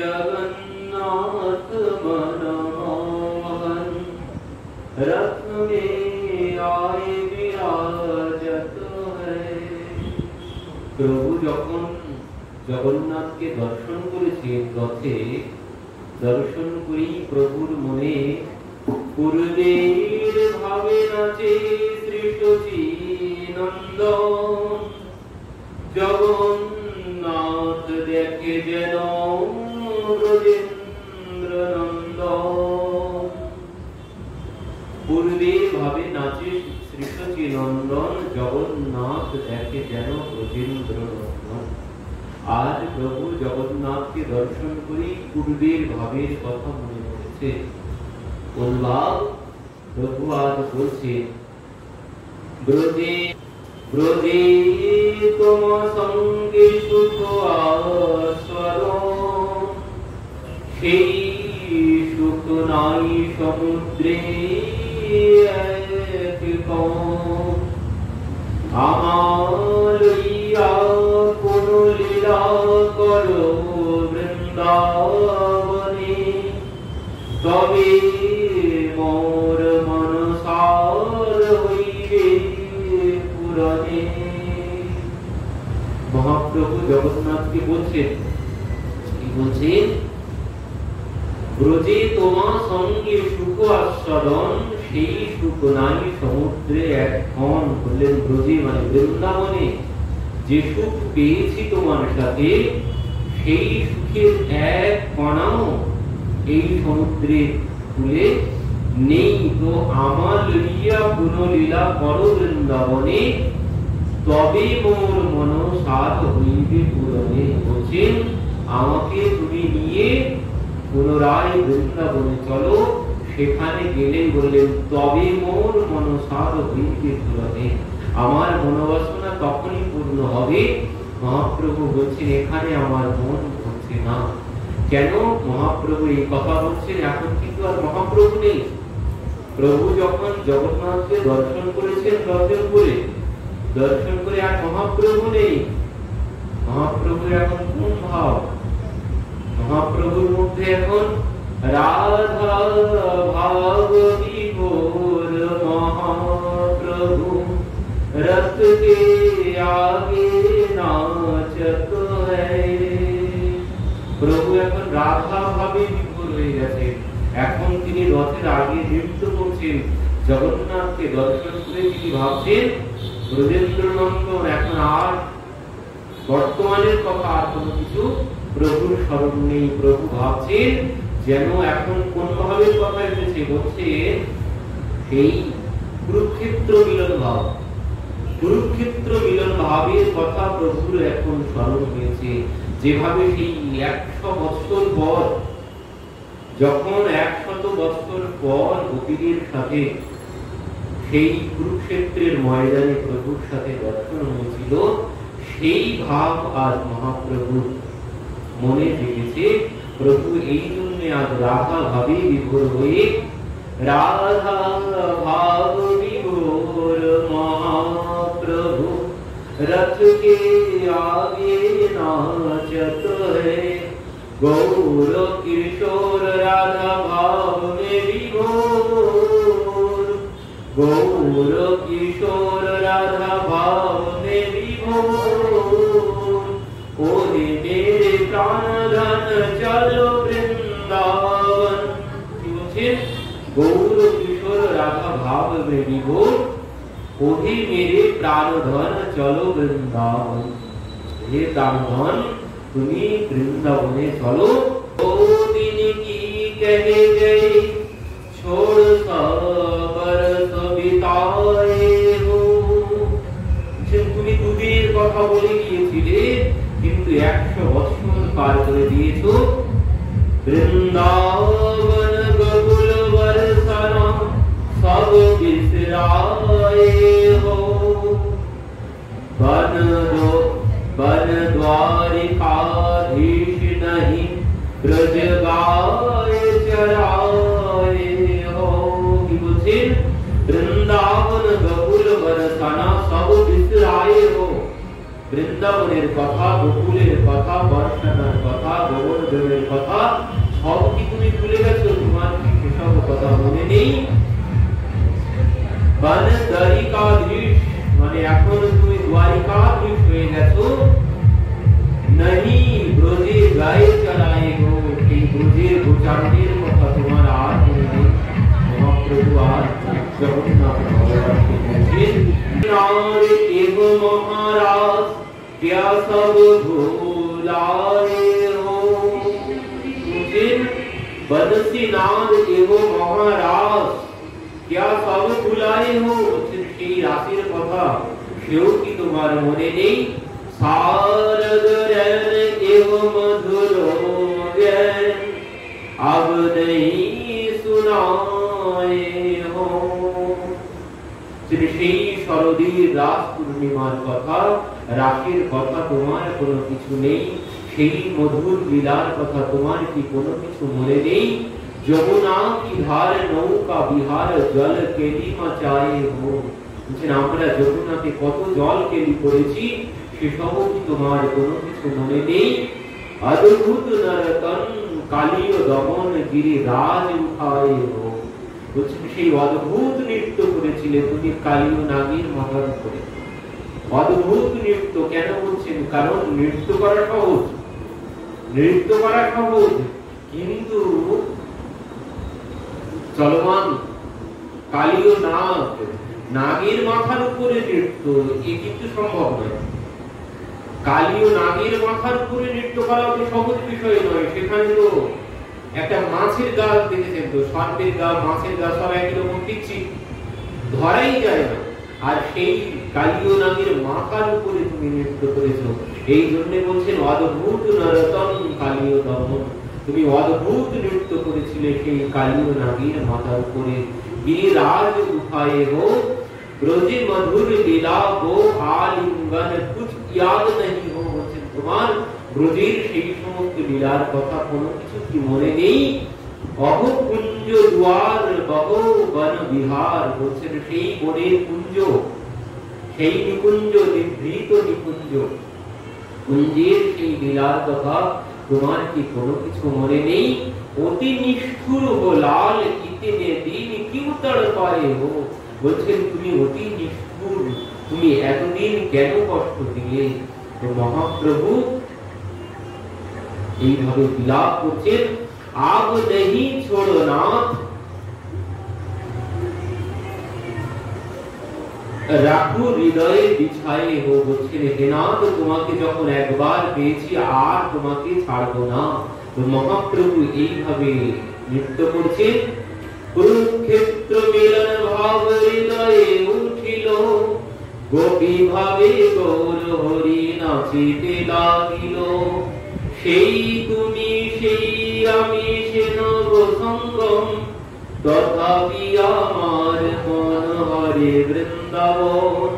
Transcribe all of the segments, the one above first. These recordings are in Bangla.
जगन्नाथ मनमोहन रथ में आए विराजत है। प्रभु যখন জগন্নাথকে দর্শন করেছেন রথে, দর্শন করি প্রভুর মনে পূর্বের ভাবে নাচে সৃষ্টি নন্দন। জগন্নাথ দেখে যেন ব্রজেন্দ্র নন্দন। পূর্বের ভাবে নাচে সৃষ্টি নন্দন, জগন্নাথ দেখে যেন ব্রজেন্দ্র নন্দন। আজ প্রভু জগন্নাথকে দর্শন করি পূর্বের ভাবের কথা মনে পড়েছে। বলবাব প্রভু আজ বলছে, ব্রজে ব্রজে তোমা সঙ্গে সুখ আস্বাদ, সেই সুখ নাই সমুদ্রে আমার কোন লীলা করো বৃন্দাবনে, তবে মোর মনসার হইবে পুরাণে। মহাপ্রভু জগন্নাথকে বলছেন, কি বলছেন? ব্রজে তোমা সঙ্গে সুখ আস্বাদন, সেই সুখ নাই সমুদ্রে এক ক্ষণ। বললেন ব্রজে মানে বৃন্দাবনে যে সুখ পেয়েছি তোমার সাথে, সেই সুখের এক কণাও এই সমুদ্রের কূলে নেই। তো আমার লইয়া পুনলীলা করো বৃন্দাবনে, তবে মোর মনসাদ হইবে পূরণে। বলছেন আমাকে তুমি নিয়ে পুনরায় বৃন্দাবনে চলো। সেখানে গেলে বললেন তবে মোর মনসাদ হইবে পূরণে, আমার মনোবাসনা তখনই পূর্ণ হবে। মহাপ্রভু বলছেন এখানে আমার মন হচ্ছে না। কেন মহাপ্রভু এই কথা বলছেন? এখন কিন্তু আর মহাপ্রভু নেই। প্রভু যখন জগন্নাথকে দর্শন করেছেন রথের উপরে, দর্শন করে আর মহাপ্রভু নেই। মহাপ্রভুর এখন কোন ভাব? মহাপ্রভুর মধ্যে এখন রাধা ভাব বিভোর। মহাপ্রভু रथ के आगे नाचत है। প্রভু এখন রাধা ভাবে বিভোর হয়ে গেছে। এখন তিনি রথের আগে নৃত্য করছেন। জগন্নাথকে দর্শন করে তিনি ভাবছেন ব্রজেন্দ্র নন্দন। এখন আর বর্তমানের কথা আর কোনো কিছু প্রভুর স্মরণ নেই। প্রভু ভাবছেন যেন এখন কোন ভাবের কথা এসেছে। বলছে সেই কুরুক্ষেত্র মিলন ভাব, কুরুক্ষেত্র মিলন ভাবের কথা প্রভুর এখন স্মরণ হয়েছে। যেভাবে সেই 100 বছর পর, যখন 100 বছর পর গোপীদের সাথে সেই কুরুক্ষেত্রের ময়দানে প্রভুর সাথে দর্শন হয়েছিল, সেই ভাব আজ মহাপ্রভুর মনে জেগেছে। প্রভু এই জন্য আজ রাধা ভাবে বিভোর হয়ে, রাধা ভাব বিভোর महाप्रभु रथ के आगे नाचत है। गौर किशोर राधा भाव में विभोर, गौर किशोर राधा भाव में विभोर। ओहे मेरे प्राण धन चलो वृंदावन। गौर किशोर राधा भाव में विभोर, ओहे मेरे प्राणधन चलो वृंदावन। हे प्राणधन तुम्ही वृंदावने चलो। ओ दिन की कहे गई छोड़ बरस बिताए हो। তুমি দুবির কথা বলে গিয়েছিলে, কিন্তু 100 বছর পার করে দিয়েছো। বৃন্দাবন গোকুল বরসানা सब बिसराए हो। बन द्वारिकाधीश नहीं ब्रज गाए चराए हो। কি বলছেন? বৃন্দাবন গোকুল বরসানা সব বিসরায়ে हो। বৃন্দাবন বৃন্দাবনের কথা, গোকুলের কথা, বর্ষানার কথা, গোবর্ধনের কথা সব কি তুমি ভুলে গেছো? তোমার কি সেসব কথা মনে নেই? বনদ্বারিকাধীশ মানে এখন তুমি দ্বারিকাধীশ হয়ে গেছো। নাহি ব্রজে গায়ে চড়ায়ে গো, এই ব্রজের গোচারণের কথা তোমার আর মনে নেই। মহাপ্রভু আর জগন্নাথ ভগবানকে বলছেন, नार एव महाराज क्या सब भूलाए हो। बदसी नार एव महाराज क्या सब भूलाए हो। সেই রাতের কথা সেও কি তোমার মনে নেই? শারদ জ্ঞান এব মধুর জ্ঞান अब नहीं सुनाए हो। সেই শরদীর রাস পূর্ণিমার কথা, রাতের কথা তোমার কোনো কিছু নেই? সেই মধুর লীলার কথা তোমার কি কোনো কিছু মনে নেই? যমুনা কি ধার নৌকা বিহার জল কেলি মাচায়ে হো। আমরা যমুনাতে কত জল কেলি করেছি, সেসব কি তোমার কোনো কিছু মনে নেই? অদ্ভুত নরতন কালীয় দমন গিরি রাজ উঠায়ে হো। সেই অদ্ভুত নৃত্য করেছিলে তুমি কালীয় নাগীর মতন করে। অদ্ভুত নৃত্য কেন বলছেন? কারণ নৃত্য করা সহজ, নৃত্য করা সহজ, কিন্তু চলমান কালীয় নাগ, নাগের মাথার উপরে নৃত্য, এ কিন্তু সম্ভব নয়। কালীয় নাগের মাথার উপরে নৃত্য করা তো সহজ বিষয় নয়। সেখানে তো একটা মাছের গাল দেখেছেন তো, সর্পের গাল, মাছের গাল সব একই রকম পিচ্ছি, ধরাই যায় না। আর সেই কালীয় নাগের মাথার উপরে তুমি নৃত্য করেছো। এই জন্য বলছেন অদ্ভুত নরতন কালীয় দমন। তুমি অদ্ভুত নৃত্য করেছিলে সেই কালীয় নাগের মাথার উপরে। গিরিরাজ উঠায়ে হো ব্রজে মধুর লীলা গো আলিঙ্গন কুছ ইয়াদ नहीं हो। বলছেন তোমার ব্রজের সেই সমস্ত লীলার কথা কোনো কিছু কি মনে নেই? অহো কুঞ্জ দুয়ার বহো বন বিহার। বলছেন সেই বনের কুঞ্জ, সেই নিকুঞ্জ, নিভৃত নিকুঞ্জ, কুঞ্জের সেই লীলার কথা তোমার কি কোনো কিছু মনে নেই? অতি নিষ্ঠুর হো লাল ইতনে দিন কিউ তড়পায়ে হো। বলছেন তুমি অতি নিষ্ঠুর, তুমি এতদিন কেন কষ্ট দিলে? তো মহাপ্রভু এইভাবে বিলাপ করছেন। আব নেহি ছোড়ো নাথ রাখু হৃদয়ে বিছায়ে হো। বলছেন হে নাথ, তোমাকে যখন একবার পেয়েছি আর তোমাকে ছাড়বো না। তো মহাপ্রভু এইভাবে নৃত্য করছেন। কুরুক্ষেত্র মিলন ভাব হৃদয়ে উঠিল, গোপী ভাবে গৌর হরি নাচিতে লাগিল। সেই তুমি সেই আমি সে নব সঙ্গম, তথাপি আমার মন হরে বৃন্দাবন।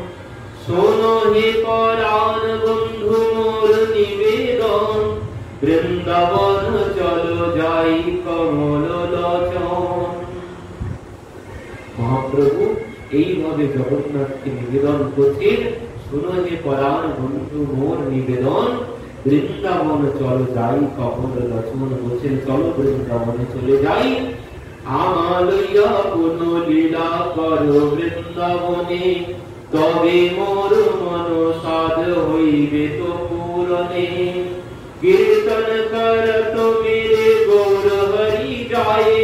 শোনো হে পরাণ বন্ধু মোর নিবেদন, বৃন্দাবন চলো যাই কমল লোচন। মহাপ্রভু এইভাবে জগন্নাথকে নিবেদন করছেন, শোনো হে পরাণ বন্ধু মোর নিবেদন, বৃন্দাবন চলো যাই কমল লোচন। বলছেন চলো বৃন্দাবনে চলে যাই। আমালইয়া কোন লীলা করো বৃন্দাবনে, তবে মোর মন সাধ হইবে তো পূরণে। কীর্তন করত মেরে গৌর হরি যায়,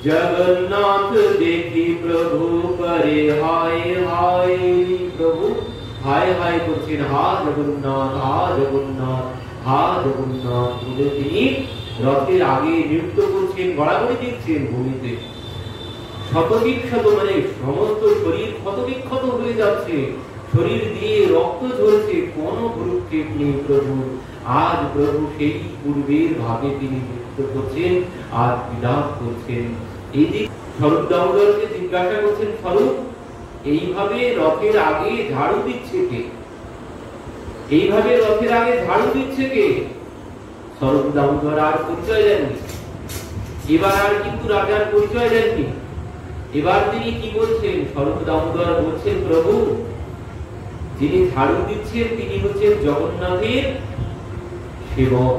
জগন্নাথ দেখি প্রভু করে হায় হায়। প্রভু হায় হায় করছেন, হা জগন্নাথ, হা জগন্নাথ, হা জগন্নাথ বলে তিনি রথের আগে নৃত্য করছেন, গড়াগড়ি দিচ্ছেন ভূমিতে। ক্ষতবিক্ষত মানে সমস্ত শরীর ক্ষতবিক্ষত হয়ে যাচ্ছে, শরীর দিয়ে রক্ত ঝরছে, কোনো ভ্রুক্ষেপ নেই প্রভু। আজ প্রভু সেই পূর্বের ভাবে তিনি নৃত্য করছেন আর বিলাপ করছেন। এই যে স্বরূপ দামোদরকে জিজ্ঞাসা করছেন, স্বরূপ এইভাবে রথের আগে ঝাড়ু দিচ্ছে কে? এইভাবে রথের আগে ঝাড়ু দিচ্ছে কে? স্বরূপ দামোদর আর পরিচয় দেননি। এবার আর কিন্তু রাজার পরিচয় দেননি। এবার তিনি কি বলছেন? স্বরূপ দামোদর বলছেন, প্রভু যিনি ঝাড়ু দিচ্ছেন তিনি হচ্ছেন জগন্নাথের সেবক।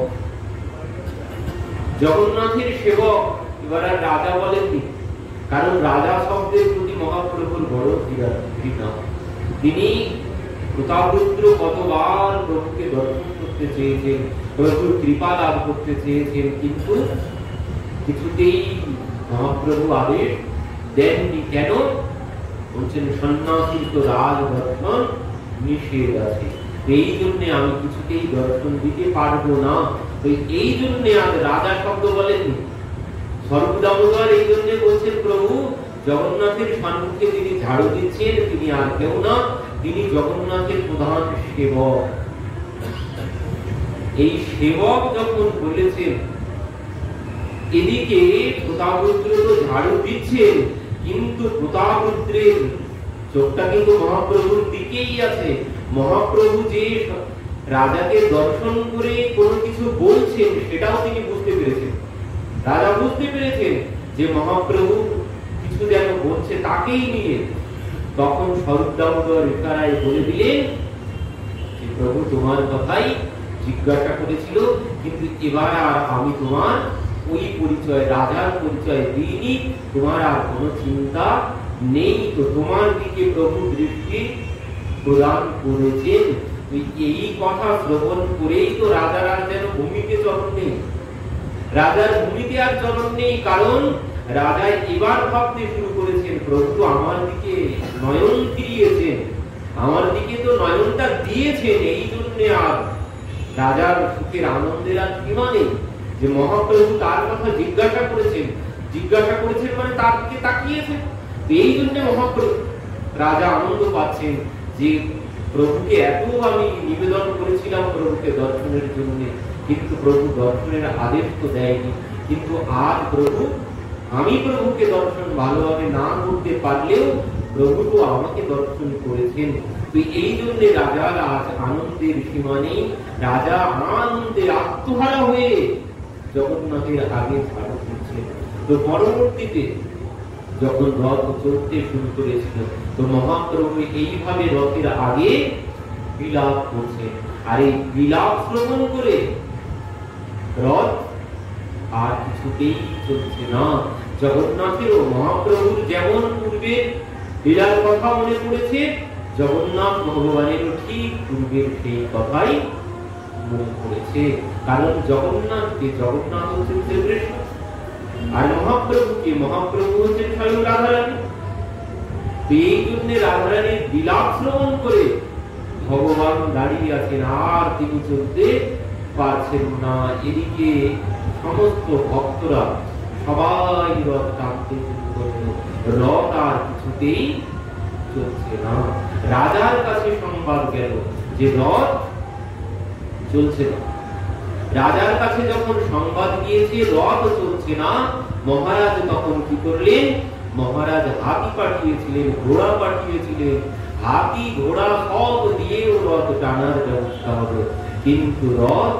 জগন্নাথের সেবক। এবার আর রাজা বলেননি, কারণ রাজা শব্দের প্রতি মহাপ্রভুর বড় ঘৃণা। তিনি প্রতাপরুদ্র কতবার প্রভুকে দর্শন করতে চেয়েছেন, প্রভুর কৃপা লাভ করতে চেয়েছেন, কিন্তু কিছুতেই মহাপ্রভু আদেশ দেননি। কেন? বলছেন সন্ন্যাসীর তো রাজ দর্শন নিষেধ আছে, এই জন্য আমি কিছুতেই দর্শন দিতে পারবো না। এই জন্য আজ রাজা শব্দ বলেননি। স্বরূপদামোদর এই জন্য বলছেন প্রভু জগন্নাথের সম্মুখে যিনি ঝাড়ু দিচ্ছেন তিনি আর কেউ না, তিনি জগন্নাথের প্রধান সেবক। এই সেবক যখন বলেছেন, এদিকে প্রতাপরুদ্র তো ঝাড়ু দিচ্ছেন, কিন্তু প্রতাপরুদ্রের চোখটা কিন্তু মহাপ্রভুর দিকেই আছে। মহাপ্রভু যে রাজাকে দর্শন করে কোনো কিছু বলছেন সেটাও তিনি বুঝতে পেরেছেন। রাজা বুঝতে পেরেছেন যে মহাপ্রভু কিছু যেন বলছে তাকেই নিয়ে। তখন স্বরূপদামোদর ইশারায় বলে দিলেন যে প্রভু তোমার কথাই জিজ্ঞাসা করেছিল, কিন্তু এবার আর আমি তোমার ওই পরিচয়, রাজার পরিচয় দিইনি, তোমার আর কোনো চিন্তা নেই। তো তোমার দিকে প্রভু দৃষ্টি প্রদান করেছেন। এই কথা শ্রবণ করেই তো রাজার আর যেন ভূমিতে চরণ নেই, রাজার ভূমিতে আর চরণ নেই। কারণ রাজা এবার ভাবতে শুরু করেছেন প্রভু তো আমার দিকে নয়ন ফিরিয়েছেন, আমার দিকে তো নয়নটা দিয়েছেন, এই জন্য আর রাজার সুখের আনন্দের আর সীমা নেই। যে মহাপ্রভু তার কথা জিজ্ঞাসা করেছেন মানে তার দিকে তাকিয়েছেন, এই জন্য মহাপ্রভু রাজা আনন্দ পাচ্ছেন যে প্রভুকে এত আমি নিবেদন করেছিলাম প্রভুকে দর্শনের জন্য, কিন্তু প্রভু দর্শনের আদেশ তো দেয়নি। কিন্তু আজ প্রভু, আমি প্রভুকে দর্শন ভালোভাবে না করতে পারলেও প্রভু তো আমাকে দর্শন করেছেন। তো এই জন্য রাজার আজ আনন্দের সীমা নেই। রাজা আনন্দে আত্মহারা হয়ে জগন্নাথের আগে ঝাড়ু দিচ্ছেন। তো পরবর্তীতে যখন রথ চলতে শুরু করেছিল, তো মহাপ্রভু এইভাবে রথের আগে বিলাপ করছে। আর এই বিলাপ শ্রবণ করে রথ আর কিছুতেই চলছে না। জগন্নাথের ও মহাপ্রভুর যেমন পূর্বে লীলার কথা মনে পড়েছে, জগন্নাথ ভগবানেরও ঠিক পূর্বের সেই কথাই মনে পড়েছে। কারণ জগন্নাথ হচ্ছেন শ্রীকৃষ্ণ, আর মহাপ্রভু হচ্ছেন স্বয়ং রাধারানী। এই জন্য রাধারানীর বিলাপ শ্রবণ করে ভগবান দাঁড়িয়ে আছেন, আর তিনি চলতে পারছেন না। এদিকে সমস্ত ভক্তরা সবাই রথ টানতে শুরু করল, রথ আর কিছুতেই চলছে না। রাজার কাছে সংবাদ গেল যে রথ চলছে না। রাজার কাছে যখন সংবাদ গিয়েছে রথ চলছে না, মহারাজ তখন কি করলেন? মহারাজ হাতি পাঠিয়েছিলেন, ঘোড়া পাঠিয়েছিলেন। হাতি ঘোড়া সব দিয়েও রথ টানার ব্যবস্থা হলো, কিন্তু রথ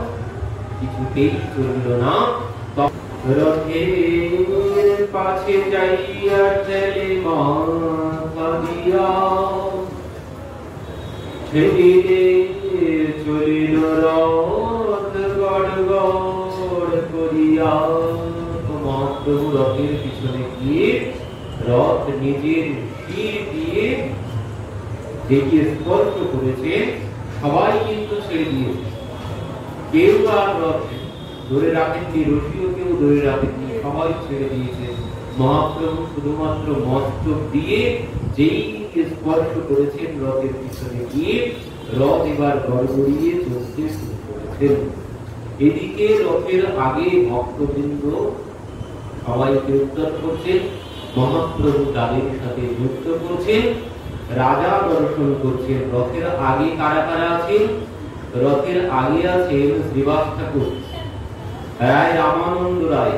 কিছুতেই চলল না। রথের পাছে যাইয়া ঠেলে মাথা দিয়া, ঠেলিলে চলিল রথ গড় গড় করিয়া। মহাপ্রভু রথের পিছনে গিয়ে রথ নিজের শির দিয়ে দেখিয়ে স্পর্শ করেছে। সবাই কিন্তু ছেড়ে দিয়েছে, কেউ আর রথ ধরে রাখেননি, রশিও কেউ ধরে রাখেননি, সবাই ছেড়ে দিয়েছে। মহাপ্রভু শুধুমাত্র মস্তক দিয়ে যেই স্পর্শ করেছেন রথের পিছনে গিয়ে, রথ এবার গড়গড়িয়ে চলতে শুরু করেছেন। এদিকে রথের আগে ভক্তবৃন্দ সবাই কীর্তন করছেন, মহাপ্রভু তাদের সাথে যুক্ত করছেন, রাজা দর্শন করছেন। রথের আগে কারা কারা আছেন? রথের আগে আছেন শ্রীবাস ঠাকুর, রায় রামানন্দ রায়,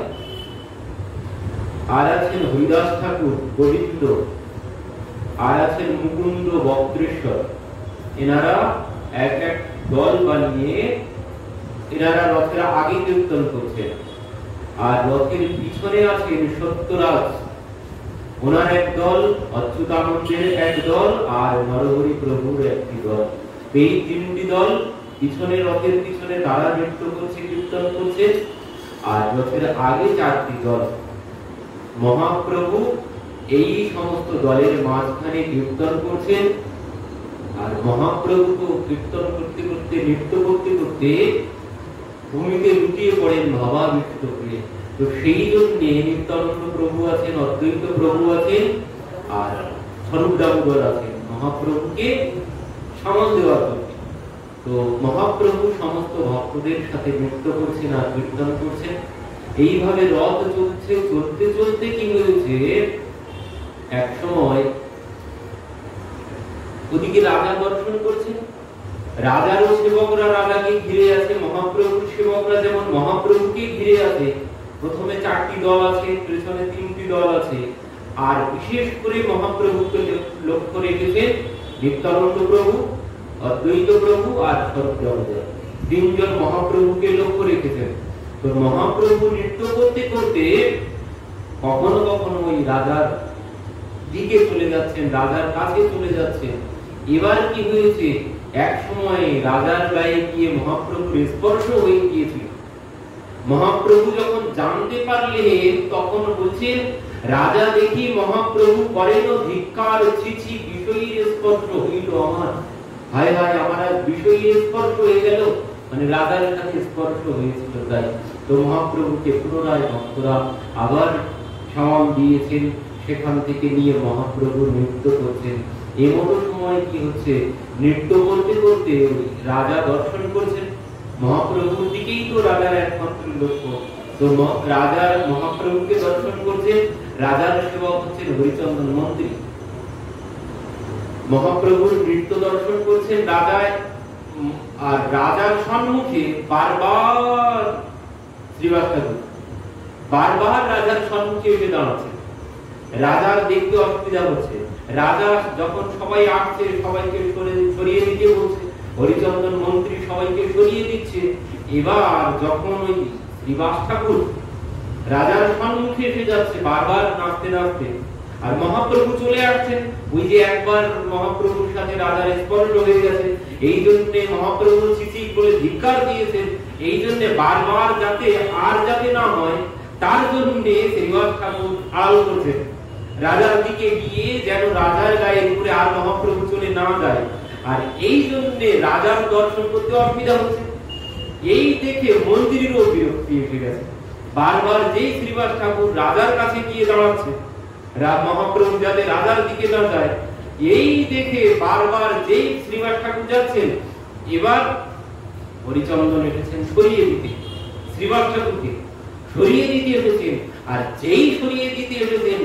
আর আছেন হরিদাস ঠাকুর গোবিন্দ, আর আছেন মুকুন্দ বক্রেশ্বর। এনারা এক এক দল বানিয়ে এনারা রথের আগে কীর্তন করছেন। আর রথের পিছনে আছেন সত্যরাজ, ওনার এক দল, অচ্যুতানন্দের এক দল, আর নরহরি প্রভুর একটি দল। এই তিনটি দল পিছনে, রথের পিছনে তারা নৃত্য করছে, কীর্তন করছে। আর রথের আগে চারটি দল। মহাপ্রভু এই সমস্ত দলের মাঝখানে কীর্তন করছেন। আর মহাপ্রভু তো কীর্তন করতে করতে, নৃত্য করতে করতে ভূমিতে লুটিয়ে পড়েন ভাবাবিষ্ট হয়ে। তো সেই জন্য নিত্যানন্দ প্রভু আছেন, অদ্বৈত প্রভু আছেন, আর স্বরূপ দামোদর আছেন মহাপ্রভুকে সামাল দেওয়ার জন্য। তো মহাপ্রভু সমস্ত ভক্তদের সাথে নৃত্য করছেন আর কীর্তন করছেন। এইভাবে রথ চলছে, চলতে চলতে কি হয়েছে, এক সময় ওদিকে রাজা দর্শন করছেন। রাজারও সেবকরা রাজাকে ঘিরে আছে, মহাপ্রভুর সেবকরা যেমন মহাপ্রভুকে ঘিরে আছে। প্রথমে চারটি দল আছে, পেছনে তিনটি দল আছে। আর বিশেষ করে মহাপ্রভুকে লক্ষ্য রেখেছেন নিত্যানন্দ প্রভু, অদ্বৈত প্রভু আর স্বরূপ দামোদর। তিনজন মহাপ্রভুকে লক্ষ্য রেখেছেন। তো মহাপ্রভু নৃত্য করতে করতে কখনো কখনো ওই রাজার দিকে চলে যাচ্ছেন, রাজার কাছে চলে যাচ্ছেন। এবার কি হয়েছে, এক সময় রাজার গায়ে গিয়ে মহাপ্রভুর স্পর্শ হয়ে গিয়েছিল। মহাপ্রভু যখন জানতে পারলেন তখন বলছেন, রাজা দেখি মহাপ্রভু করেন ধিক্কার, ছিছি বিষয়ীর স্পর্শ হইল আমার। হায় হায়, আমার আজ বিষয়ীর স্পর্শ হয়ে গেল, মানে রাজার কাছে স্পর্শ হয়েছিল। তাই তো মহাপ্রভুকে পুনরায় ভক্তরা আবার সামাল দিয়েছেন, সেখান থেকে নিয়ে মহাপ্রভু নৃত্য করছেন। এমতো সময় কি হচ্ছে, নৃত্য করতে করতে রাজা দর্শন করছেন। মহাপ্রভুর দিকেই তো রাজার একমাত্র লক্ষ্য। তো রাজা মহাপ্রভুকে দর্শন করছেন। রাজার সেবক হচ্ছেন হরিচন্দন মন্ত্রী। মহাপ্রভুর নৃত্য দর্শন করছেন রাজা, আর রাজার সম্মুখে বারবার শ্রীবাস ঠাকুর বারবার রাজার সম্মুখে এসে দাঁড়াচ্ছে। রাজার দেখতে অসুবিধা হচ্ছে। রাজা যখন সবাই আসছে, সবাইকে সরিয়ে দিতে বলছে, হরিচন্দন মন্ত্রী সবাইকে সরিয়ে দিচ্ছে। এবার যখন ওই শ্রীবাস ঠাকুর রাজার সম্মুখে এসে যাচ্ছে বারবার নাচতে নাচতে, আর মহাপ্রভু চলে আসছেন, ওই যে একবার মহাপ্রভুর সাথে রাজার স্পর্শ হয়ে গেছে, এই জন্য মহাপ্রভু চিঠি করে ধিক্কার দিয়েছেন। এই জন্য বারবার যাতে না হয় তার জন্য শ্রীবাস ঠাকুর আড়াল করছেন রাজার দিকে গিয়ে, যেন রাজার গায়ের উপরে আর মহাপ্রভু চলে না যায়। আর এই জন্য রাজার দর্শন করতে অসুবিধা হচ্ছে। এই দেখে মন্ত্রীরও বিরক্তি এসে গেছে। বারবার যেই শ্রীবাস ঠাকুর রাজার কাছে গিয়ে দাঁড়াচ্ছে, মহাপ্রভু যাতে রাজার দিকে না যায়, এই দেখে বারবার যেই শ্রীবাস ঠাকুর যাচ্ছেন, এবার হরিচন্দন এসেছেন সরিয়ে দিতে, শ্রীবাস ঠাকুরকে সরিয়ে দিতে এসেছেন। আর যেই সরিয়ে দিতে এসেছেন,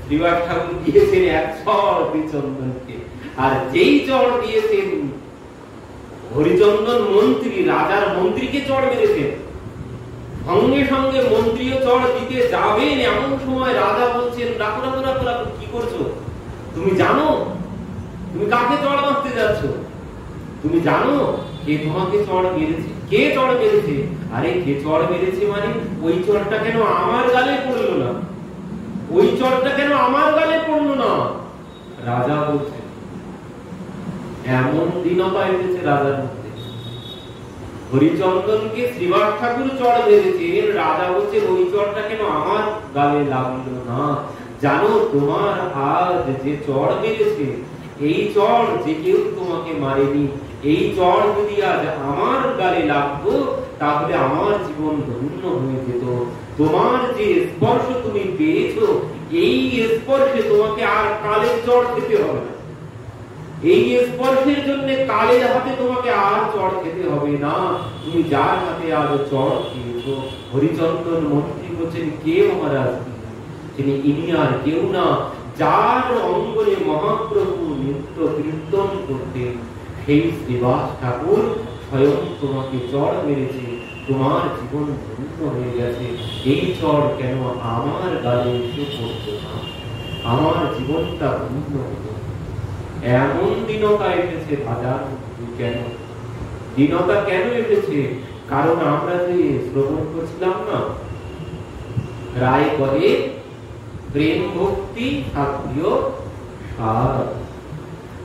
শ্রীবাস ঠাকুর দিয়েছেন এক চড় হরিচন্দনকে। আর যেই চড় দিয়েছেন, হরিচন্দন মন্ত্রী রাজার মন্ত্রীকে চড় মেরেছেন। সঙ্গে সঙ্গে মন্ত্রীও চড় দিতে যাবেন, এমন সময় রাজা বলছেন, রাখো রাখো রাখো রাখো, কি করছো? তুমি জানো তুমি কাকে চড় মারতে যাচ্ছ? তুমি জানো কে তোমাকে চড় মেরেছে? কে চড় মেরেছে? আরে কে চড় মেরেছে মানে ওই চড়টা কেন আমার গালে পড়লো না? ওই চড়টা কেন আমার গালে পড়লো না? রাজা বলছে। এমন দীনতা এসেছে রাজার মধ্যে। হরিচন্দনকে শ্রীবাস ঠাকুর চড় মেরেছেন, রাজা বলছে ওই চড়টা কেন আমার গালে লাগলো না? জানো তোমার আজ যে চড় মেরেছে, এই চড় যে কেউ তোমাকে মারেনি, এই চড় যদি আজ আমার গালে লাগতো তাহলে আমার জীবন ধন্য হয়ে যেত। তোমার যে স্পর্শ তুমি পেয়েছো, এই স্পর্শে তোমাকে আর কালের চড় খেতে হবে না। এই স্পর্শের জন্য কালের হাতে তোমাকে আর চড় খেতে হবে না। তুমি যার হাতে আজ চড় খেয়েছো। হরিচন্দন মন্ত্রী বলছেন, কে মহারাজ? তিনি ইনি আর কেউ না, যার অঙ্গনে মহাপ্রভু নৃত্য কীর্তন করতেন, সেই শ্রীবাস ঠাকুর স্বয়ং তোমাকে চড় মেরেছে। তোমার জীবন ধন্য হয়ে গেছে। এই চড় কেন আমার গালে এসে পড়তো না? আমার জীবনটা ধন্য হতো। এমন দীনতা এসেছে রাজার কেন? দীনতা কেন এসেছে? কারণ আমরা যে শ্রবণ করছিলাম না, রায় কহে প্রেম ভক্তি সাধ্য সার।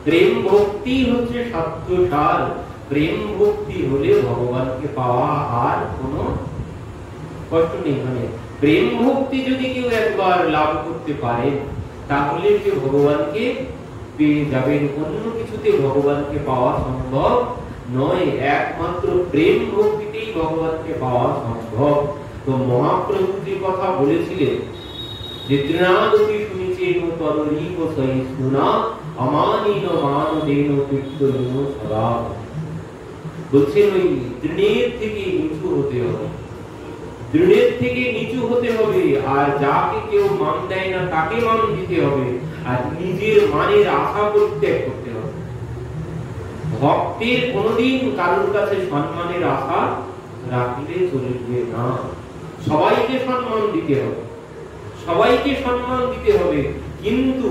প্রেম ভক্তি হচ্ছে সাধ্য সার। প্রেম ভক্তি হলে ভগবানকে পাওয়া আর কোনো কষ্ট নেই। মানে প্রেম ভক্তি যদি কেউ একবার লাভ করতে পারে তাহলে সে ভগবানকে পেয়ে যাবেন। অন্য কিছুতে ভগবানকে পাওয়া সম্ভব নয়, একমাত্র প্রেম ভক্তিতেই ভগবানকে পাওয়া সম্ভব। তো মহাপ্রভু যে কথা বলেছিলেন যে তৃণাদপি শুনিছেন তদরীব সহিষ্ণুনা অমানিন মানদেন কীর্তনীয় সদা। বলছেন ওই তৃণের থেকে নিচু হতে হবে, তৃণের থেকে নিচু হতে হবে। আর যাকে কেউ মান দেয় না তাকে মান দিতে হবে, আর নিজের মানের আশা পরিত্যাগ করতে হবে। ভক্তের কোনদিন কারোর কাছে সম্মানের আশা রাখলে চলবে না। সবাইকে সম্মান দিতে হবে, সবাইকে সম্মান দিতে হবে, কিন্তু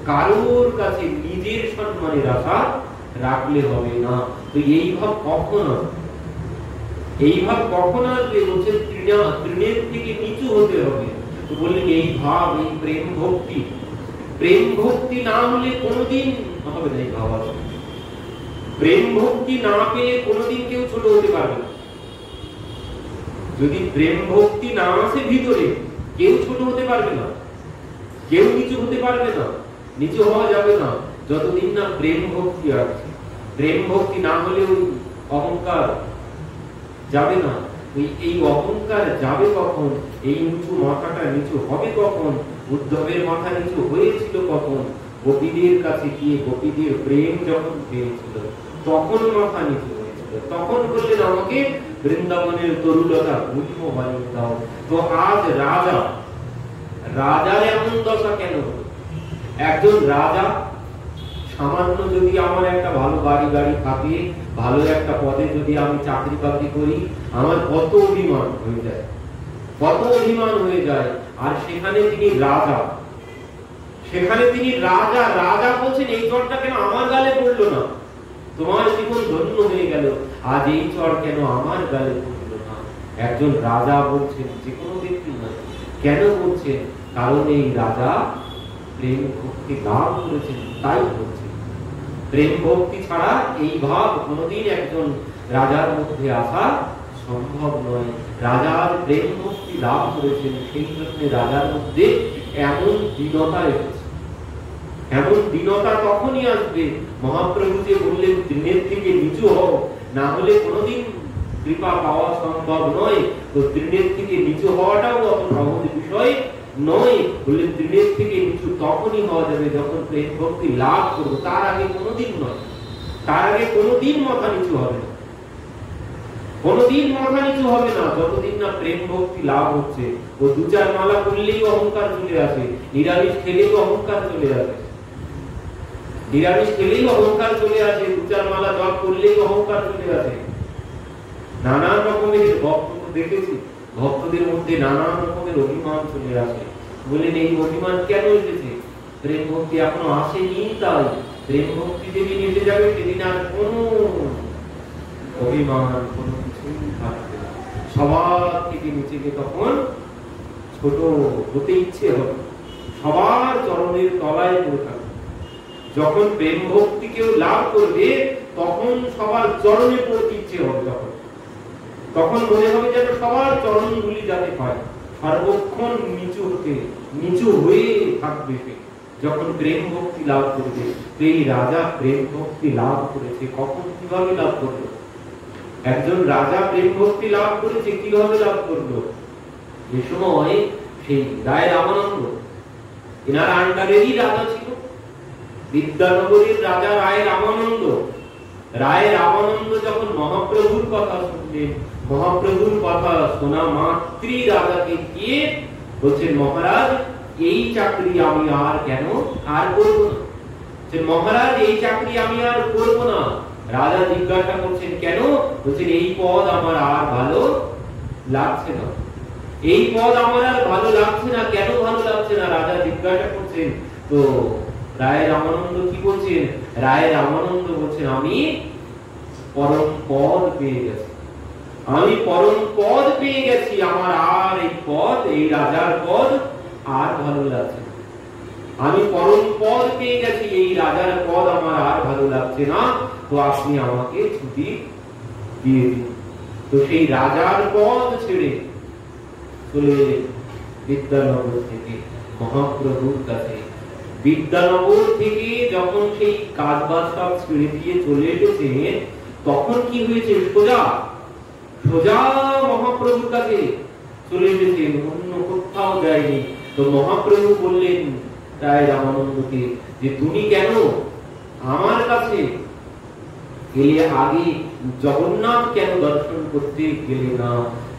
কারোর কাছে নিজের সম্মানের আশা রাখলে হবে না। তো এই ভাব কখন আসবে? এই ভাব কখন আসবে? বলছে তৃণের থেকে নিচু হতে হবে। তো বললেন এই ভাব, এই প্রেম ভক্তি। প্রেম ভক্তি না হলে কোনোদিন হবে না এই ভাব আসবে। প্রেম ভক্তি না পেলে কোনোদিন কেউ ছোট হতে পারবে না। যদি প্রেম ভক্তি না আসে ভিতরে, কেউ ছোট হতে পারবে না, কেউ নিচু হতে পারবে না, নিচু হওয়া যাবে না যতদিন না প্রেম ভক্তি আছে। প্রেম ভক্তি না হলে ওই অহংকার যাবে না। এই অহংকার যাবে কখন? এই উঁচু মাথাটা নিচু হবে কখন? উদ্ধবের মাথা নিচু হয়েছিল কখন? গোপীদের কাছে গিয়ে গোপীদের প্রেম যখন পেয়েছিল তখন মাথা নিচু হয়েছিল। তখন বললেন আমাকে বৃন্দাবনের তরুলতা গুল্ম বানিয়ে দাও। তো আজ রাজার এমন দশা কেন? একজন রাজা সামান্য যদি আমার একটা ভালো বাড়ি থাকে, ভালো একটা পদে যদি আমি চাকরি বাকরি করি, আমার কত অভিমান হয়ে যায়, কত অভিমান হয়ে যায়। আর সেখানে তিনি রাজা, সেখানে তিনি রাজা। রাজা বলছেন এই চরটা কেন আমার গালে পড়লো না? তোমার জীবন ধন্য হয়ে গেল, আজ এই চর কেন আমার গালে পড়লো না? একজন রাজা বলছেন, যে কোনো ব্যক্তি নয়। কেন বলছেন? কারণ এই রাজা প্রেম ভক্তি লাভ করেছেন, তাই বলছেন। প্রেম ভক্তি ছাড়া এই ভাব কোনদিন একজন রাজার মধ্যে আসা সম্ভব নয়। রাজার প্রেম ভক্তি লাভ করেছেন, সেই জন্য রাজার মধ্যে এমন দীনতা এসেছে। এমন দীনতা তখনই আসবে, মহাপ্রভু যে বললেন তৃণের থেকে নিচু হও, না হলে কোনদিন কৃপা পাওয়া সম্ভব নয়। তো তৃণের থেকে নিচু হওয়াটাও অত সহজ বিষয় নয়। বললেন তৃণের থেকে নিচু তখনই হওয়া যাবে যখন প্রেম ভক্তি লাভ করবো, তার আগে কোনোদিন নয়। তার আগে কোনোদিন মাথা নিচু হবে না, কোনোদিন মাথা নিচু হবে না যতদিন না প্রেম ভক্তি লাভ হচ্ছে। ও দু চার মালা করলেই অহংকার চলে আসে, নিরামিষ খেলেই অহংকার চলে আসে, নিরামিষ খেলেই অহংকার চলে আসে, দু চার মালা জপ করলেই অহংকার চলে আসে। নানান রকমের ভক্ত দেখেছি, ভক্তদের মধ্যে নানান রকমের অভিমান চলে আসে। বলেন এই অভিমান কেন এসেছে? প্রেম ভক্তি এখনো আসেনি তাই। প্রেম ভক্তি যেদিন এসে যাবে সেদিন আর কোনো অভিমান কোনো কিছুই থাকবে না। সবার থেকে নিজেকে তখন ছোট হতে ইচ্ছে হবে, সবার চরণের তলায় পড়ে থাকবে। যখন প্রেম ভক্তি কেউ লাভ করবে তখন সবার চরণে পড়তে ইচ্ছে হবে, তখন মনে হবে যেন সবার চরণগুলি যাতে পায়, সর্বক্ষণ নিচু হয়ে থাকবে সে যখন প্রেম ভক্তি লাভ করবে। এই রাজা প্রেম ভক্তি লাভ করেছে, কখন কিভাবে লাভ করলো? একজন রাজা প্রেম ভক্তি লাভ করেছে, কিভাবে লাভ করলো? যে সময় সেই রায় রামানন্দ, এনার আন্ডারেরই রাজা ছিল, বিদ্যানগরীর রাজা রায় রামানন্দ। রায় রামানন্দ যখন মহাপ্রভুর কথা শুনলেন, মহাপ্রভুর কথা শোনা মাত্রই রাজাকে গিয়ে বলছেন মহারাজ এই চাকরি আমি আর কেন আর করব না। মহারাজ এই চাকরি আমি আর করব না। রাজা জিজ্ঞাসা করছেন কেন? বলছেন এই পদ আমার আর ভালো লাগছে না, এই পদ আমার আর ভালো লাগছে না। কেন ভালো লাগছে না? রাজা জিজ্ঞাসা করছেন। তো রায় রামানন্দ কি বলছেন? রায় রামানন্দ বলছেন আমি পরম পদ পেয়ে গেছি, আমি পরম পদ পেয়ে গেছি, আমার আর এই পদ, এই রাজার পদ আর ভালো লাগছে না, আমি পরম পদ পেয়ে গেছি, এই রাজার পদ আমার আর ভালো লাগছে না, তো আপনি আমাকে ছুটি দিয়ে দিন। তো সেই রাজার পদ ছেড়ে চলে বিদ্যানগর থেকে মহাপ্রভুর কাছে। বিদ্যানগর থেকে যখন সেই কাজবাজ সব ছেড়ে দিয়ে চলে এসেছে, তখন কি হয়েছে, সোজা সোজা মহাপ্রভুর কাছে চলে এসেছে, অন্য কোথাও যায়নি। তো মহাপ্রভু বললেন রায় রামানন্দকে যে তুমি কেন আমার কাছে গেলে, আগে জগন্নাথ কেন দর্শন করতে গেলে না?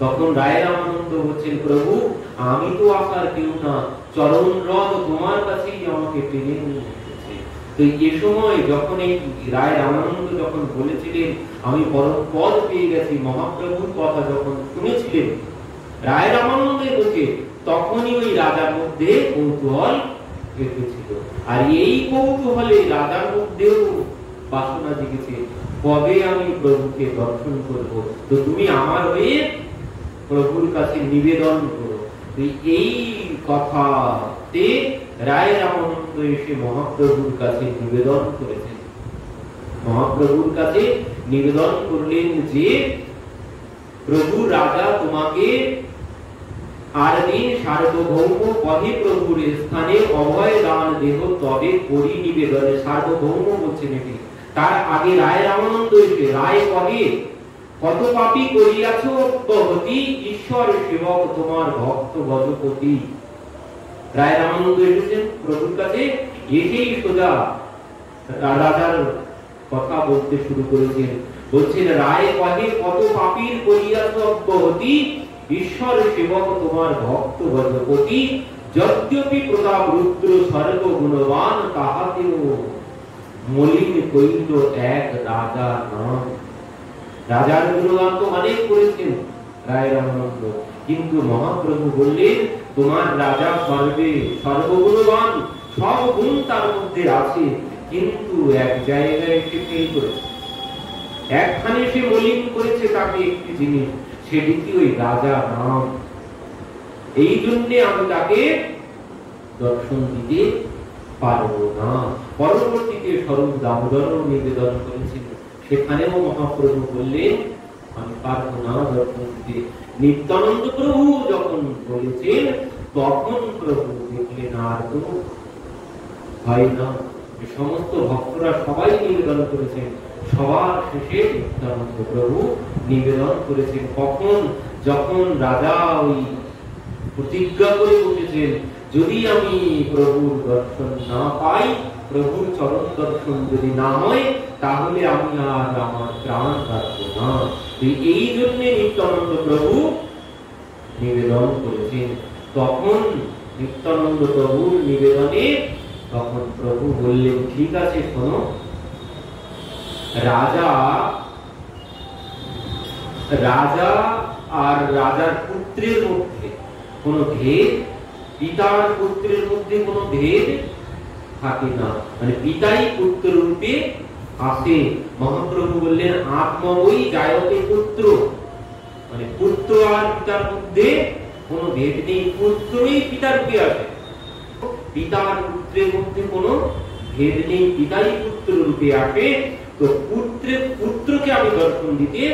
তখন রায় রামানন্দ বলছেন, প্রভু আমি তো আসার কেউ না, চরণ রথ তোমার কাছেই আমাকে টেনে নিয়ে এসেছে। তো এই সময় যখন এই রায় রামানন্দ যখন বলেছিলেন আমি পরম পদ পেয়ে গেছি, মহাপ্রভুর কথা যখন শুনেছিলেন রায় রামানন্দের মুখে, তখনই ওই রাজার মধ্যে কৌতূহল এসেছিল। আর এই কৌতূহলে রাজার মধ্যেও বাসনা জেগেছে, কবে আমি প্রভুকে দর্শন করব, তো তুমি আমার হয়ে প্রভুর কাছে নিবেদন করো। এই কথাতে রায় রামানন্দ এসে মহাপ্রভুর কাছে নিবেদন করেছেন। মহাপ্রভুর কাছে নিবেদন করলেন যে প্রভু রাজা তোমাকে আর দিন সার্বভৌম পদে প্রভুর স্থানে অভয় দান দেহ তবে করি নিবেদনে। সার্বভৌম বলছেন এটি, তার আগে রায় রামানন্দ এসে রায় পদে কত পাপী করিয়াছ ভগতি, ঈশ্বর সেবক তোমার ভক্ত ভজপতি। রায় রামানন্দ এসেছেন প্রভুর কাছে, এসেই সোজা রাজার কথা বলতে শুরু করেছেন। বলছেন রায় পদে কত পাপীর করিয়াছ ভগতি, ঈশ্বর সেবক তোমার ভক্ত ভজপতি। যদ্যপি প্রতাপ রুদ্র স্বর্গ গুণবান, তাহাতেও মলিন কইল এক রাজা নাম। রাজার গুণগান তো অনেক করেছেন রায় রামানন্দ, কিন্তু মহাপ্রভু বললেন তোমার রাজা স্বর্গে সর্বগুণবান, সব গুণ তার মধ্যে আছে, কিন্তু এক জায়গায় সে ফেল করেছে, একখানে সে মলিন করেছে তাকে একটি জিনিস, সেটি কি ওই রাজা নাম। এই জন্য আমি তাকে দর্শন দিতে পারবো না। পরবর্তীতে স্বরূপ দামোদর নিবেদন করেছিল, সেখানেও মহাপ্রভু বললেন আমি পারবো না দর্শন দিতে। নিত্যানন্দ প্রভু যখন বলেছেন তখন প্রভু দেখলেন আর তো হয় না, সমস্ত ভক্তরা সবাই নিবেদন করেছেন, সবার শেষে নিত্যানন্দ প্রভু নিবেদন করেছেন। কখন, যখন রাজা ওই প্রতিজ্ঞা করে বসেছেন যদি আমি প্রভুর দর্শন না পাই, প্রভুর চরণ দর্শন যদি না হয়, তাহলে আমি আর আমার প্রাণ রাখবো না। এই জন্য নিত্যানন্দ প্রভু নিবেদন করেছেন। তখন নিত্যানন্দ প্রভুর নিবেদনে তখন প্রভু বললেন ঠিক আছে শোনো, রাজা আর রাজার পুত্রের মধ্যে কোনো ভেদ, পিতার পুত্রের মধ্যে কোনো ভেদ থাকে না, মানে পিতাই পুত্র রূপে আসে। মহাপ্রভু বললেন আত্মবৈ জায়তে পুত্র, মানে পুত্র আর পিতার মধ্যে কোনো ভেদ নেই, পুত্রই পিতার রূপে আসে, পিতার পুত্রের মধ্যে কোনো ভেদ নেই, পিতাই পুত্র রূপে আসে। তো পুত্রকে আমি দর্শন দিতে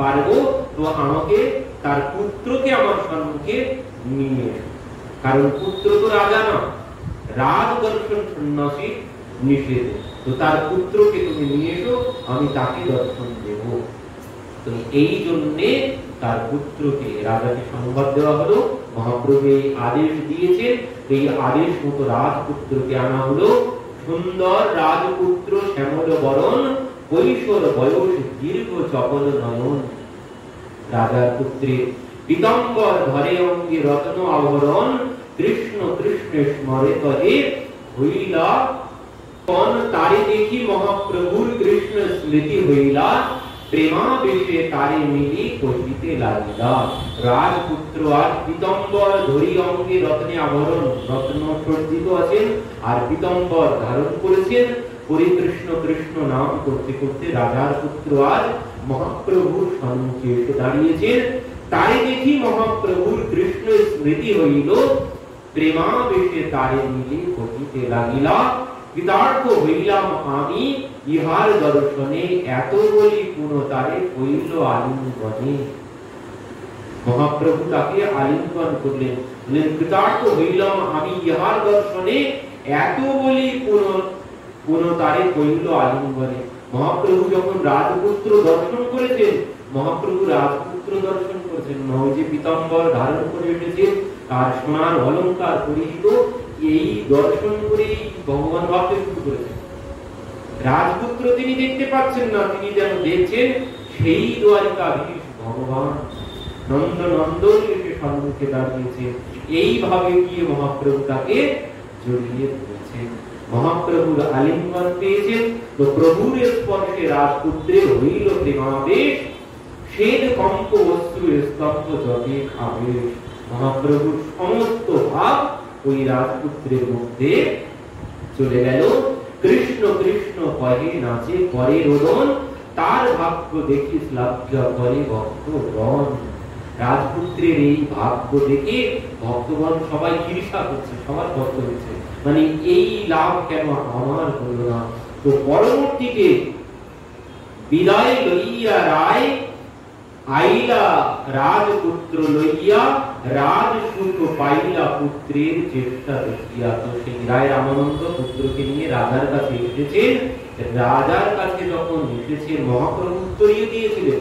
পারবো, তো আমাকে তার পুত্রকে আমার সম্মুখে নিয়ে এসো, কারণ পুত্র তো রাজা না, রাজ দর্শন সন্ন্যাসী নিষেধ, তো তার পুত্রকে তুমি নিয়ে এসো, আমি তাকে দর্শন দেব। তো এই জন্যে তার পুত্রকে রাজাকে সংবাদ দেওয়া হলো, মহাপ্রভু এই আদেশ দিয়েছেন, এই আদেশ মতো রাজপুত্রকে আনা হলো। সুন্দর রাজপুত্র শ্যামল বরণ, কৈশোর বয়স দীর্ঘ চপল নয়ন। রাজার পুত্রের পীতাম্বর ধরে অঙ্গে রত্ন আভরণ, কৃষ্ণ কৃষ্ণ স্মরে তরে হইলা কোন, তারে দেখি মহাপ্রভুর কৃষ্ণ স্মৃতি হইলা, প্রেমাবেশে তারে মিলি কহিতে লাগিলা। রাজপুত্র আর পীতাম্বর ধরি অঙ্গে রত্নে আভরণ, রত্ন সজ্জিত আছেন আর পীতাম্বর ধারণ করেছেন, কৃষ্ণ কৃষ্ণ নাম করতে করতে রাজার পুত্র আজ মহাপ্রভুর সম্মুখে এসে দাঁড়িয়েছেন। তাই দেখি মহাপ্রভুর কৃষ্ণ স্মৃতি হইল, প্রেমাবেশে তারে মিলে কহিতে লাগিলা, কৃতার্থ হইলাম আমি ইহার দর্শনে, এত বলি পুনঃ তারে হইল আলিঙ্গনে। মহাপ্রভু তাকে আলিঙ্গন করলেন, বললেন কৃতার্থ হইলাম আমি ইহার দর্শনে, এত বলি পুনঃ তারে হইল আলিঙ্গনে। মহাপ্রভু যখন রাজপুত্র দর্শন করেছেন, মহাপ্রভু রাজপুত্র দর্শন করেছেন, ওই যে পীতাম্বর ধারণ করে এসেছেন, তার সোনার অলঙ্কার পরিহিত, এই দর্শন করেই ভগবান ভাবতে শুরু করেছেন। রাজপুত্র তিনি দেখতে পাচ্ছেন না, তিনি যেন দেখছেন সেই দ্বারিকাধীশ ভগবান নন্দ নন্দন এসে সম্মুখে দাঁড়িয়েছেন। এইভাবে গিয়ে মহাপ্রভু তাকে জড়িয়ে ধরেছেন, মহাপ্রভুর আলিঙ্গন পেয়েছেন। তো প্রভুর স্পর্শে রাজপুত্রের হইল প্রেমাবেশ, শ্বেত কম্প অশ্রু স্তম্ভ জগে আবেশ। মহাপ্রভুর সমস্ত ভাব ওই রাজপুত্রের মধ্যে চলে গেল। কৃষ্ণ কৃষ্ণ কহে নাচে করে রোদন, তার ভাগ্য দেখি শ্লাঘ্য করে ভক্তগণ। রাজপুত্রের এই ভাগ্য দেখে ভক্তগণ সবাই ঈর্ষা করছে, সবার ভক্ত হচ্ছে, মানে এই লাভ কেন আমার হলো না। তো পরবর্তীতে বিদায় লইয়া রায় আইলা রাজপুত্র লইয়া, রাজসুখ পাইলা পুত্রের চেষ্টা দেখিয়া। তো সেই রায় রামানন্দ পুত্রকে নিয়ে রাজার কাছে এসেছেন। রাজার কাছে যখন এসেছেন, মহাপ্রভু উত্তরীয় দিয়েছিলেন,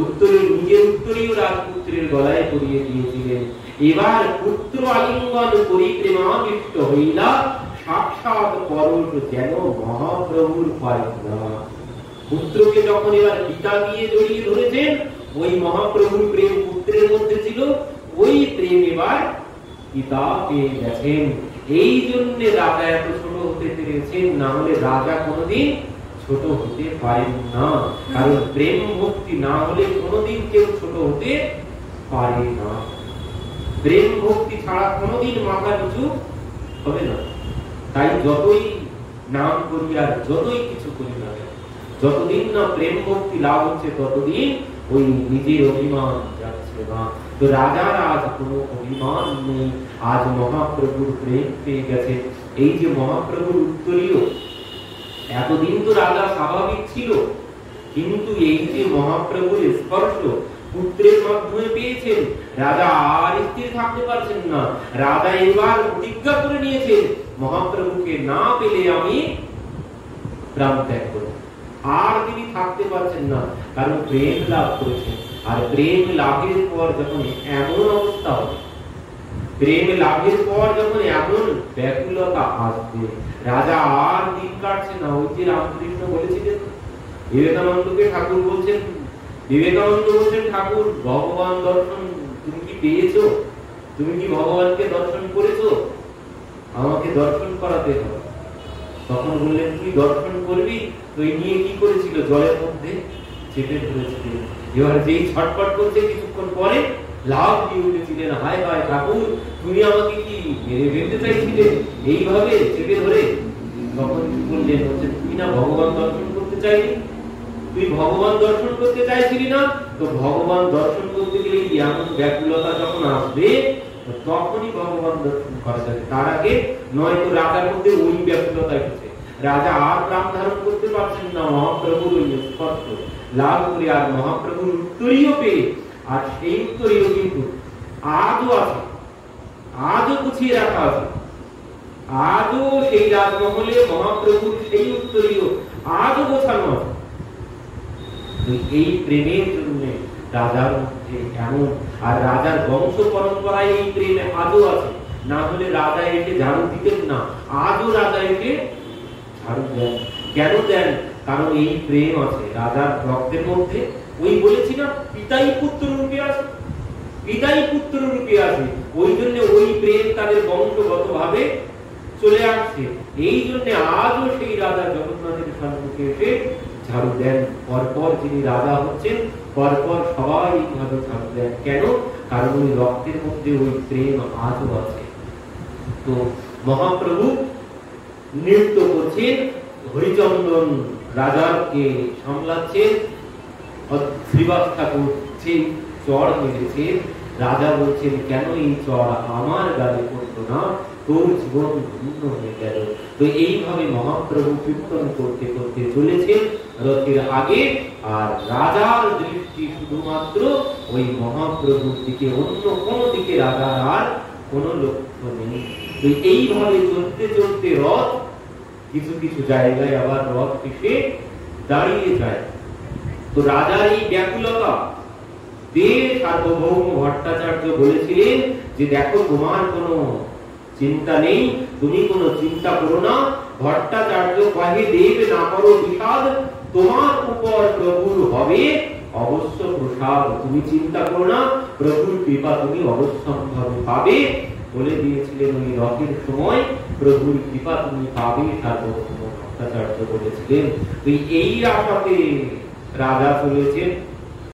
উত্তরীয় নিজের উত্তরীয় রাজপুত্রের গলায় পরিয়ে দিয়েছিলেন। এবার পুত্র আলিঙ্গন করি প্রেমাবিষ্ট হইলা, সাক্ষাৎ পরশ যেন মহাপ্রভুর পাইলা। পুত্রকে যখন এবার পিতা দিয়ে জড়িয়ে ধরেছেন, ওই মহাপ্রভুর প্রেম পুত্রের মধ্যে ছিল, ওই প্রেম এবার পিতা পেয়ে গেছেন। এই জন্য রাজা এত ছোট হতে পেরেছেন, না হলে রাজা কোনোদিন ছোট হতে পারেন না। কারণ প্রেম ভক্তি না হলে কোনোদিন কেউ ছোট হতে পারে না। প্রেম ভক্তি ছাড়া কোনোদিন মাথা নিচু হবে না। তাই যতই নাম করি আর যতই কিছু করি না, যতদিন না প্রেম ভক্তি লাভ হচ্ছে, ততদিন ওই নিজের অভিমান যাচ্ছে না। তো রাজার আজ কোনো অভিমান নেই, আজ মহাপ্রভুর প্রেম পেয়ে গেছে। এই যে মহাপ্রভুর উত্তরীয়, এতদিন তো রাজা স্বাভাবিক ছিল, কিন্তু এই যে মহাপ্রভুর স্পর্শ পুত্রের মাধ্যমে পেয়েছেন, রাজা আর স্থির থাকতে পারছেন না। রাজা এবার প্রতিজ্ঞা করে নিয়েছেন, মহাপ্রভুকে না পেলে আমি প্রাণ ত্যাগ করব। আর তিনি থাকতে পারছেন না, কারণ প্রেম লাভ করেছেন। আর প্রেম লাভের পর যখন এমন অবস্থা হবে, প্রেম লাভের পর যখন এমন ব্যাকুলতা আসবে, রাজা আর দিন কাটছে না। ওই যে রামকৃষ্ণ বলেছিলেন, বিবেকানন্দকে ঠাকুর বলছেন, বিবেকানন্দ বলছেন, ঠাকুর ভগবান দর্শন তুমি কি পেয়েছো? তুমি কি ভগবানকে দর্শন করেছো? আমাকে দর্শন করাতে হবে। তখন বললেন, তুই দর্শন করবি? তো এই নিয়ে কি করেছিল? জলের মধ্যে চেপে ধরেছিল। এবার যেই ছটফট করছে, কিছুক্ষণ পরে লাভ দিয়ে উঠেছিলেন, হায় হায় ঠাকুর, তুমি আমাকে কি মেরে ফেলতে চাইছিলে এইভাবে চেপে ধরে? তখন কি বললেন? তুই না ভগবান দর্শন করতে চাইলি, তুই ভগবান দর্শন করতে চাইছিলি না? তো ভগবান দর্শন করতে গেলে এমন ব্যাকুলতা যখন আসবে, তখনই ভগবান দর্শন করা যাবে। তার আগে নয়। তো রাজার মধ্যে ওই ব্যাকুলতা এসেছে, রাজা আর প্রাণ ধারণ করতে পারছেন না। মহাপ্রভুর ওই স্পর্শ লাভ করে আর মহাপ্রভুর উত্তরীয় পেয়ে, আর সেই উত্তরীয় কিন্তু আজও আছে, আজও গুছিয়ে রাখা আছে। আজও সেই রাজমহলে মহাপ্রভুর সেই উত্তরীয় আজও গোছানো আছে। এই প্রেমের জন্য রাজার মধ্যে এমন, আর রাজার বংশ পরম্পরায় এই প্রেমে আজও আছে। না হলে রাজা এসে ঝাড়ু দিতেন না, আজও রাজা এসে ঝাড়ু দেন। কেন দেন? কারণ এই প্রেম আছে রাজার রক্তের মধ্যে। ওই বলেছি না, পিতাই পুত্র রূপে আছে, পিতাই পুত্র রূপে আছে। ওই জন্য ওই প্রেম তাদের বংশগত ভাবে চলে আসছে। এই জন্য আজও সেই রাজা জগন্নাথের সম্মুখে এসে ঝাড়ু দেন। পরপর যিনি রাজা হচ্ছেন, পরপর সবাই এইভাবে ঝাড়ু দেন। কেন? কারণ ওই রক্তের মধ্যে ওই প্রেম আজও আছে। তো মহাপ্রভু নৃত্য করছেন, হরিচন্দন রাজাকে সামলাচ্ছেন, শ্রীবাস ঠাকুর সেই চড় মেরেছেন, রাজা বলছেন, কেন এই চর আমার গালে পড়লো না, তোর জীবন ধন্য হয়ে গেল। তো এইভাবে মহাপ্রভু কীর্তন করতে করতে চলেছেন রথের আগে, আর রাজার দৃষ্টি শুধুমাত্র ওই মহাপ্রভুর দিকে, অন্য কোনো দিকে রাজার আর কোনো লক্ষ্য নেই। তো এইভাবে চলতে চলতে রথ কিছু কিছু জায়গায় আবার রথ এসে দাঁড়িয়ে যায়। তো রাজার এই ব্যাকুলতা দেব সার্বভৌম ভট্টাচার্য বলেছিলেন যে দেখো, তোমার কোনো চিন্তা নেই, তুমি কোনো চিন্তা করো না। ভট্টাচার্য কহে, দেব না করো বিষাদ, তোমার উপর প্রভুর হবে অবশ্য প্রসাদ। তুমি চিন্তা করো না, প্রভুর কৃপা তুমি অবশ্যম্ভাবে পাবে। বলে দিয়েছিলেন ওই রথের সময়, প্রভুর কৃপা তুমি পাবে, সার্বভৌম ভট্টাচার্য বলেছিলেন। এই আশাতে রাজা চলেছেন।